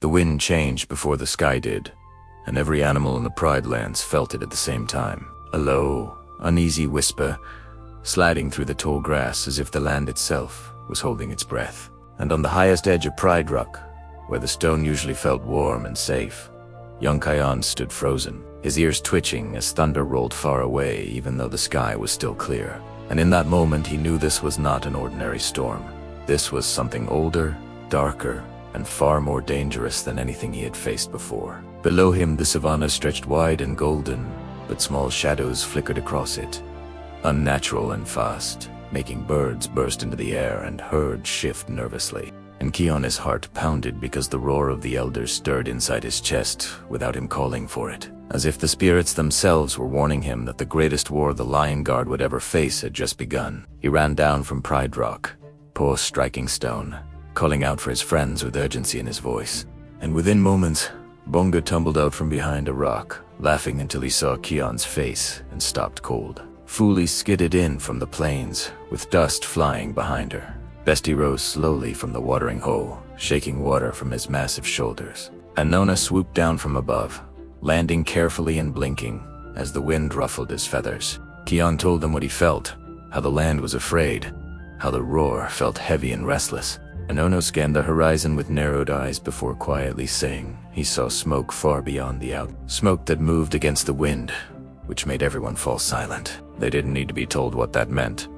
The wind changed before the sky did, and every animal in the Pride Lands felt it at the same time. A low, uneasy whisper, sliding through the tall grass as if the land itself was holding its breath. And on the highest edge of Pride Rock, where the stone usually felt warm and safe, young Kion stood frozen, his ears twitching as thunder rolled far away even though the sky was still clear. And in that moment he knew this was not an ordinary storm. This was something older, darker, and far more dangerous than anything he had faced before. Below him the savanna stretched wide and golden, but small shadows flickered across it, unnatural and fast, making birds burst into the air and herds shift nervously. And Kion's heart pounded because the roar of the elders stirred inside his chest without him calling for it, as if the spirits themselves were warning him that the greatest war the Lion Guard would ever face had just begun. He ran down from Pride Rock, paw striking stone, calling out for his friends with urgency in his voice. And within moments, Bonga tumbled out from behind a rock, laughing until he saw Kion's face and stopped cold. Fuli skidded in from the plains, with dust flying behind her. Besti rose slowly from the watering hole, shaking water from his massive shoulders. And Nona swooped down from above, landing carefully and blinking as the wind ruffled his feathers. Kion told them what he felt, how the land was afraid, how the roar felt heavy and restless. And Ono scanned the horizon with narrowed eyes before quietly saying he saw smoke far beyond the smoke that moved against the wind, which made everyone fall silent. They didn't need to be told what that meant,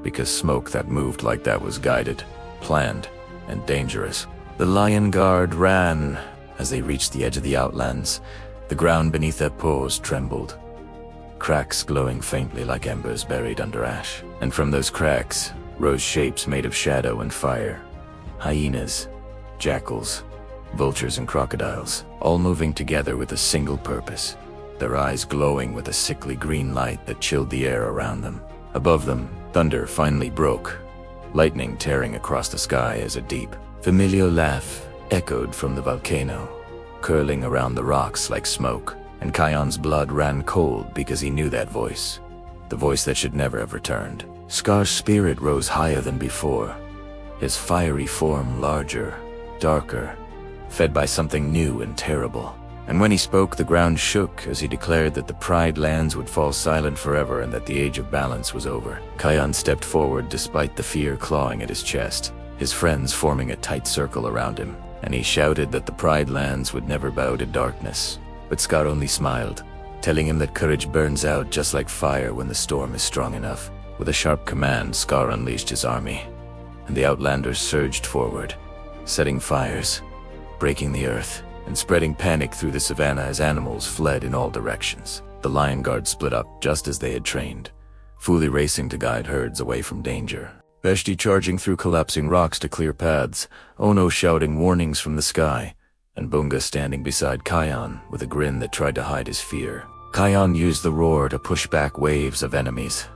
because smoke that moved like that was guided, planned, and dangerous. The Lion Guard ran. As they reached the edge of the outlands, the ground beneath their paws trembled, cracks glowing faintly like embers buried under ash. And from those cracks rose shapes made of shadow and fire. Hyenas, jackals, vultures and crocodiles, all moving together with a single purpose, their eyes glowing with a sickly green light that chilled the air around them. Above them, thunder finally broke, lightning tearing across the sky as a deep, familiar laugh echoed from the volcano, curling around the rocks like smoke. And Kion's blood ran cold because he knew that voice, the voice that should never have returned. Scar's spirit rose higher than before, his fiery form larger, darker, fed by something new and terrible. And when he spoke, the ground shook as he declared that the Pride Lands would fall silent forever and that the age of balance was over. Kion stepped forward despite the fear clawing at his chest, his friends forming a tight circle around him, and he shouted that the Pride Lands would never bow to darkness. But Scar only smiled, telling him that courage burns out just like fire when the storm is strong enough. With a sharp command, Scar unleashed his army, and the Outlanders surged forward, setting fires, breaking the earth, and spreading panic through the savannah as animals fled in all directions. The Lion Guard split up just as they had trained, Fuli racing to guide herds away from danger, Besti charging through collapsing rocks to clear paths, Ono shouting warnings from the sky, and Bunga standing beside Kion with a grin that tried to hide his fear. Kion used the roar to push back waves of enemies,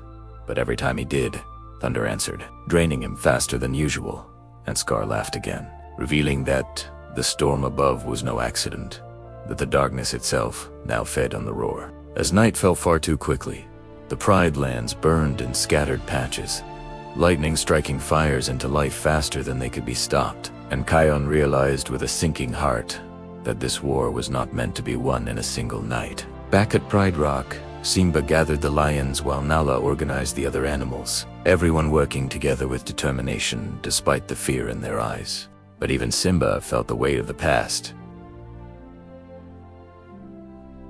but every time he did, thunder answered, draining him faster than usual, and Scar laughed again, revealing that the storm above was no accident, that the darkness itself now fed on the roar. As night fell far too quickly, the Pride Lands burned in scattered patches, lightning striking fires into life faster than they could be stopped. And Kion realized with a sinking heart that this war was not meant to be won in a single night. Back at Pride Rock, Simba gathered the lions while Nala organized the other animals, everyone working together with determination despite the fear in their eyes. But even Simba felt the weight of the past,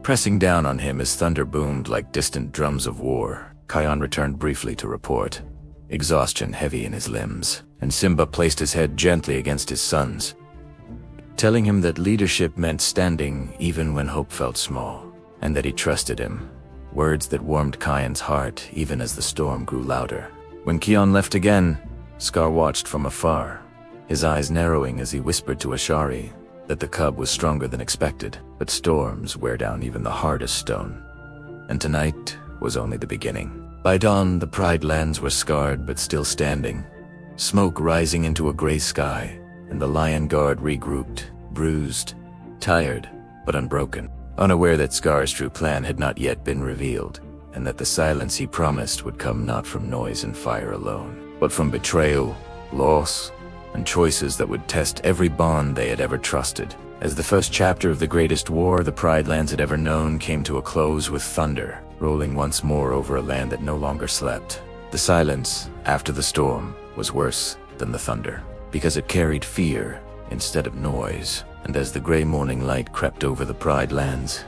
pressing down on him as thunder boomed like distant drums of war. Kion returned briefly to report, exhaustion heavy in his limbs, and Simba placed his head gently against his son's, telling him that leadership meant standing even when hope felt small, and that he trusted him, words that warmed Kion's heart even as the storm grew louder. When Kion left again, Scar watched from afar, his eyes narrowing as he whispered to Ashari that the cub was stronger than expected, but storms wear down even the hardest stone, and tonight was only the beginning. By dawn, the Pride Lands were scarred but still standing, smoke rising into a gray sky, and the Lion Guard regrouped, bruised, tired, but unbroken, unaware that Scar's true plan had not yet been revealed, and that the silence he promised would come not from noise and fire alone, but from betrayal, loss, and choices that would test every bond they had ever trusted. As the first chapter of the greatest war the Pride Lands had ever known came to a close with thunder, rolling once more over a land that no longer slept. The silence after the storm was worse than the thunder, because it carried fear instead of noise. And as the gray morning light crept over the Pride Lands,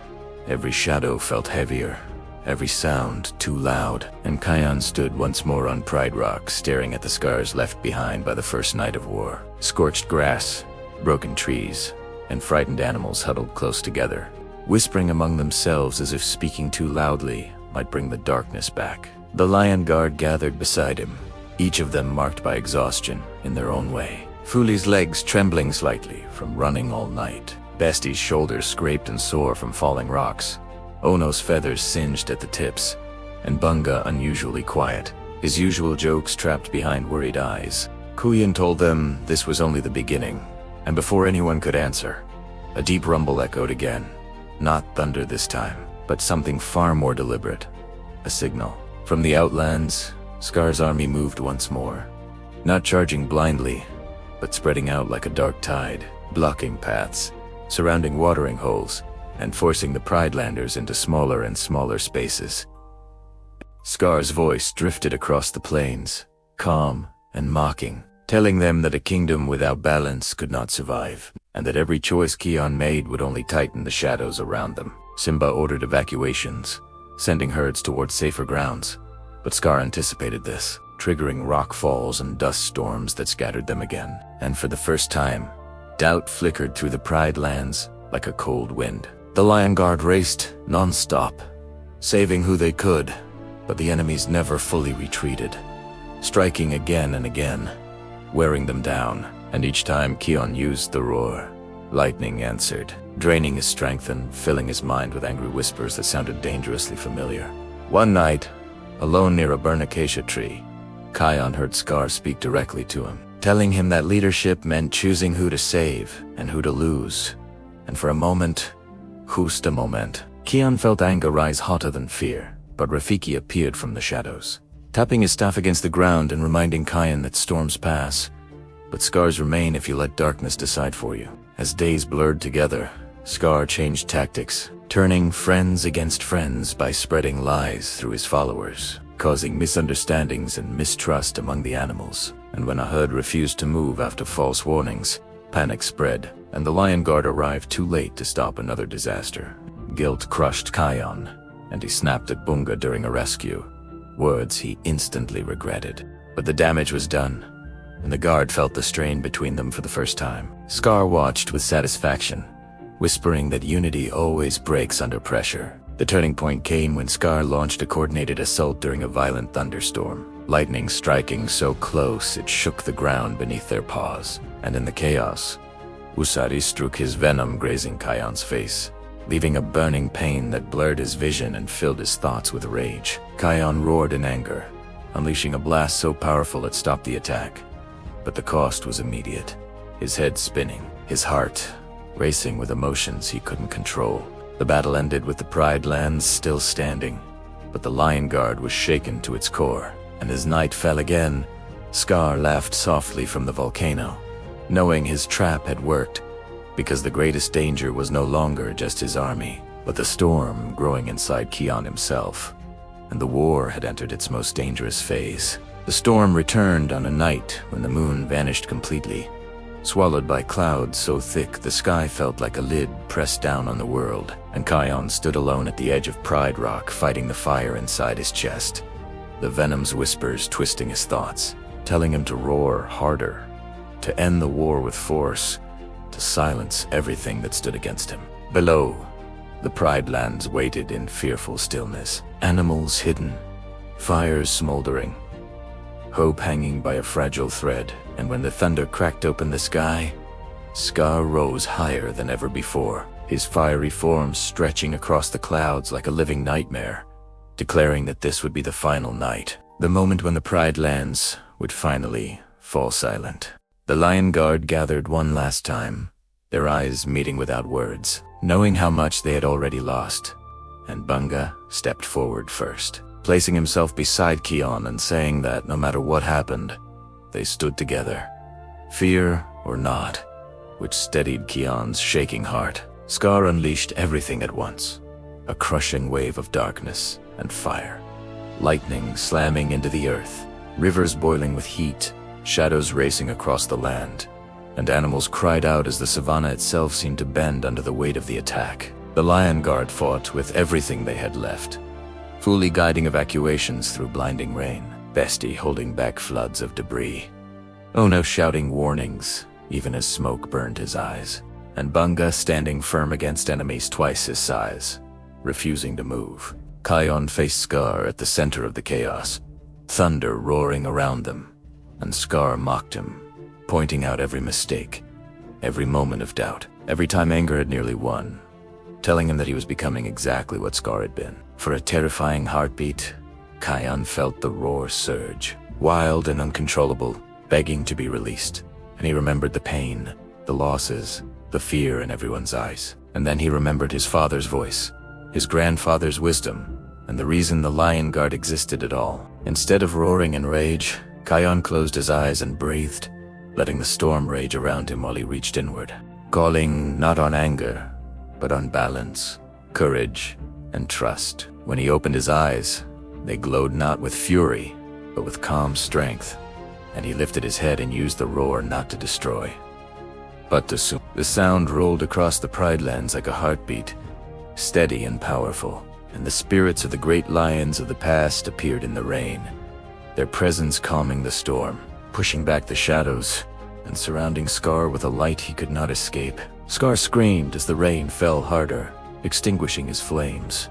every shadow felt heavier, every sound too loud, and Kion stood once more on Pride Rock, staring at the scars left behind by the first night of war. Scorched grass, broken trees, and frightened animals huddled close together, whispering among themselves as if speaking too loudly might bring the darkness back. The Lion Guard gathered beside him, each of them marked by exhaustion in their own way. Fuli's legs trembling slightly from running all night, Besti's shoulders scraped and sore from falling rocks, Ono's feathers singed at the tips, and Bunga unusually quiet, his usual jokes trapped behind worried eyes. Kion told them this was only the beginning, and before anyone could answer, a deep rumble echoed again. Not thunder this time, but something far more deliberate. A signal. From the Outlands, Scar's army moved once more, not charging blindly, but spreading out like a dark tide, blocking paths, surrounding watering holes, and forcing the Pridelanders into smaller and smaller spaces. Scar's voice drifted across the plains, calm and mocking, telling them that a kingdom without balance could not survive, and that every choice Kion made would only tighten the shadows around them. Simba ordered evacuations, sending herds towards safer grounds, but Scar anticipated this, triggering rock falls and dust storms that scattered them again. And for the first time, doubt flickered through the Pride Lands like a cold wind. The Lion Guard raced non-stop, saving who they could, but the enemies never fully retreated, striking again and again, wearing them down. And each time Kion used the roar, lightning answered, draining his strength and filling his mind with angry whispers that sounded dangerously familiar. One night, alone near a burnt acacia tree, Kion heard Scar speak directly to him, telling him that leadership meant choosing who to save and who to lose. And for a moment, just a moment, Kion felt anger rise hotter than fear, but Rafiki appeared from the shadows, tapping his staff against the ground and reminding Kion that storms pass, but scars remain if you let darkness decide for you. As days blurred together, Scar changed tactics, turning friends against friends by spreading lies through his followers, causing misunderstandings and mistrust among the animals. And when a herd refused to move after false warnings, panic spread, and the Lion Guard arrived too late to stop another disaster. Guilt crushed Kion, and he snapped at Bunga during a rescue, words he instantly regretted. But the damage was done, and the guard felt the strain between them for the first time. Scar watched with satisfaction, whispering that unity always breaks under pressure. The turning point came when Scar launched a coordinated assault during a violent thunderstorm, lightning striking so close it shook the ground beneath their paws. And in the chaos, Usari struck his venom grazing Kion's face, leaving a burning pain that blurred his vision and filled his thoughts with rage. Kion roared in anger, unleashing a blast so powerful it stopped the attack. But the cost was immediate, his head spinning, his heart racing with emotions he couldn't control. The battle ended with the Pride Lands still standing, but the Lion Guard was shaken to its core. And as night fell again, Scar laughed softly from the volcano, knowing his trap had worked, because the greatest danger was no longer just his army, but the storm growing inside Kion himself. And the war had entered its most dangerous phase. The storm returned on a night when the moon vanished completely, swallowed by clouds so thick the sky felt like a lid pressed down on the world, and Kion stood alone at the edge of Pride Rock fighting the fire inside his chest, the venom's whispers twisting his thoughts, telling him to roar harder, to end the war with force, to silence everything that stood against him. Below, the Pride Lands waited in fearful stillness, animals hidden, fires smoldering, hope hanging by a fragile thread. And when the thunder cracked open the sky, Scar rose higher than ever before, his fiery form stretching across the clouds like a living nightmare, declaring that this would be the final night, the moment when the Pride Lands would finally fall silent. The Lion Guard gathered one last time, their eyes meeting without words, knowing how much they had already lost, and Bunga stepped forward first, placing himself beside Kion and saying that no matter what happened, they stood together. Fear or not, which steadied Kion's shaking heart. Scar unleashed everything at once, a crushing wave of darkness and fire. Lightning slamming into the earth, rivers boiling with heat, shadows racing across the land, and animals cried out as the savanna itself seemed to bend under the weight of the attack. The Lion Guard fought with everything they had left, fully guiding evacuations through blinding rain, Besti holding back floods of debris, Ono shouting warnings even as smoke burned his eyes, and Bunga standing firm against enemies twice his size, refusing to move. Kion faced Scar at the center of the chaos, thunder roaring around them, and Scar mocked him, pointing out every mistake, every moment of doubt, every time anger had nearly won, telling him that he was becoming exactly what Scar had been. For a terrifying heartbeat, Kion felt the roar surge, wild and uncontrollable, begging to be released. And he remembered the pain, the losses, the fear in everyone's eyes. And then he remembered his father's voice, his grandfather's wisdom, and the reason the Lion Guard existed at all. Instead of roaring in rage, Kion closed his eyes and breathed, letting the storm rage around him while he reached inward, calling not on anger, but on balance, courage, and trust. When he opened his eyes, they glowed not with fury, but with calm strength, and he lifted his head and used the roar not to destroy, but to soothe. The sound rolled across the Pride Lands like a heartbeat, steady and powerful, and the spirits of the great lions of the past appeared in the rain, their presence calming the storm, pushing back the shadows, and surrounding Scar with a light he could not escape. Scar screamed as the rain fell harder, extinguishing his flames,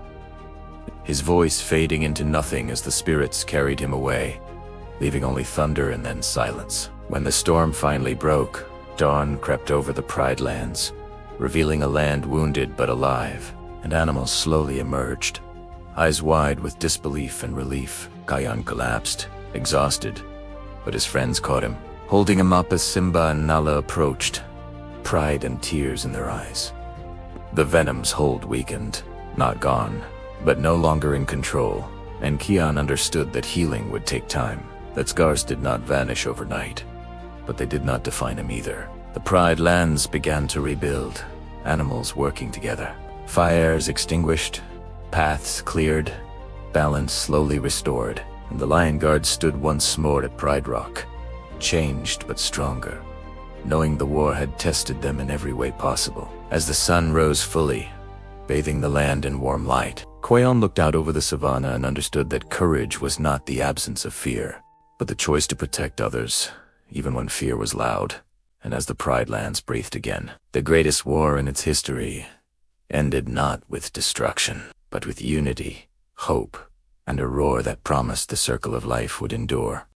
his voice fading into nothing as the spirits carried him away, leaving only thunder and then silence. When the storm finally broke, dawn crept over the Pride Lands, revealing a land wounded but alive, and animals slowly emerged, eyes wide with disbelief and relief. Kion collapsed, exhausted, but his friends caught him, holding him up as Simba and Nala approached, pride and tears in their eyes. The Venom's hold weakened, not gone, but no longer in control, and Kion understood that healing would take time, that scars did not vanish overnight, but they did not define him either. The Pride Lands began to rebuild, animals working together, fires extinguished, paths cleared, balance slowly restored, and the Lion Guard stood once more at Pride Rock, changed but stronger, knowing the war had tested them in every way possible. As the sun rose fully, bathing the land in warm light, Kion looked out over the savanna and understood that courage was not the absence of fear, but the choice to protect others, even when fear was loud. And as the Pride Lands breathed again, the greatest war in its history ended not with destruction, but with unity, hope, and a roar that promised the circle of life would endure.